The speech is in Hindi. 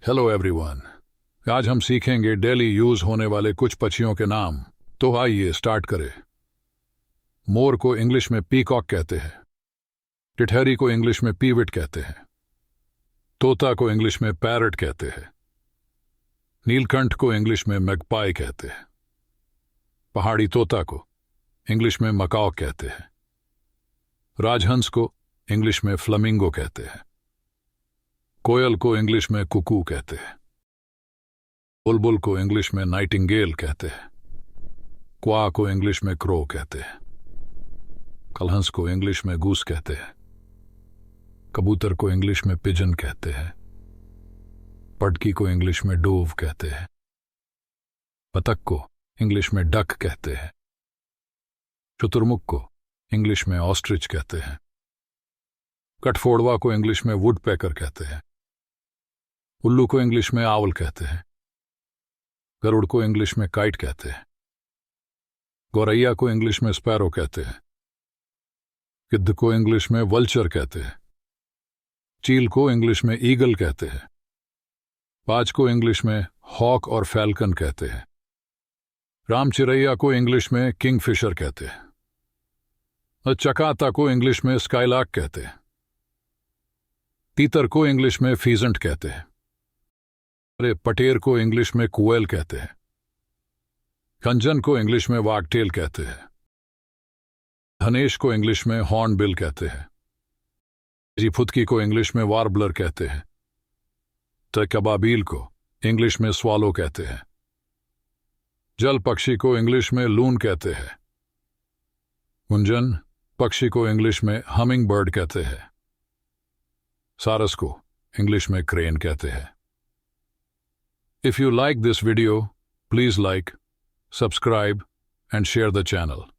Hello everyone. आज हम सीखेंगे डेली यूज होने वाले कुछ पक्षियों के नाम। तो आइए स्टार्ट करें। मोर को इंग्लिश में पीकॉक कहते हैं। टिटहरी को इंग्लिश में पीविट कहते हैं। तोता को इंग्लिश में पैरट कहते हैं। नीलकंठ को इंग्लिश में मैगपाई कहते हैं। पहाड़ी तोता को इंग्लिश में मकाओ कहते हैं। राजहंस को इंग्लिश में फ्लेमिंगो कहते हैं। कोयल को इंग्लिश में कुकू कहते हैं। बुलबुल को इंग्लिश में नाइटिंगेल कहते हैं। क्वा को इंग्लिश में क्रो कहते हैं। कलहंस को इंग्लिश में गूस कहते हैं। कबूतर को इंग्लिश में पिजन कहते हैं। पटकी को इंग्लिश में डोव कहते हैं। बतख को इंग्लिश में डक कहते हैं। शुतुरमुर्ग को इंग्लिश में ऑस्ट्रिच कहते हैं। कठफोड़वा को इंग्लिश में वुडपेकर कहते हैं। उल्लू को इंग्लिश में आउल कहते हैं। गरुड़ को इंग्लिश में काइट कहते हैं। गौरैया को इंग्लिश में स्पैरो कहते हैं। गिद्ध को इंग्लिश में वल्चर कहते हैं। चील को इंग्लिश में ईगल कहते हैं। बाज को इंग्लिश में हॉक और फैल्कन कहते हैं। रामचिरैया को इंग्लिश में किंगफिशर कहते हैं। चकाता को इंग्लिश में स्काइलार्क कहते हैं। तीतर को इंग्लिश में फीजेंट कहते हैं। पटेर को इंग्लिश में कुएल कहते हैं। खंजन को इंग्लिश में वागटेल कहते हैं। धनेश को इंग्लिश में हॉर्नबिल कहते हैं। फुदकी को इंग्लिश में वार्बलर कहते हैं। कबाबील को इंग्लिश में स्वालो कहते हैं। जल पक्षी को इंग्लिश में लून कहते हैं। गुंजन पक्षी को इंग्लिश में हमिंग बर्ड कहते हैं। सारस को इंग्लिश में क्रेन कहते हैं। If you like this video, please like, subscribe, and share the channel.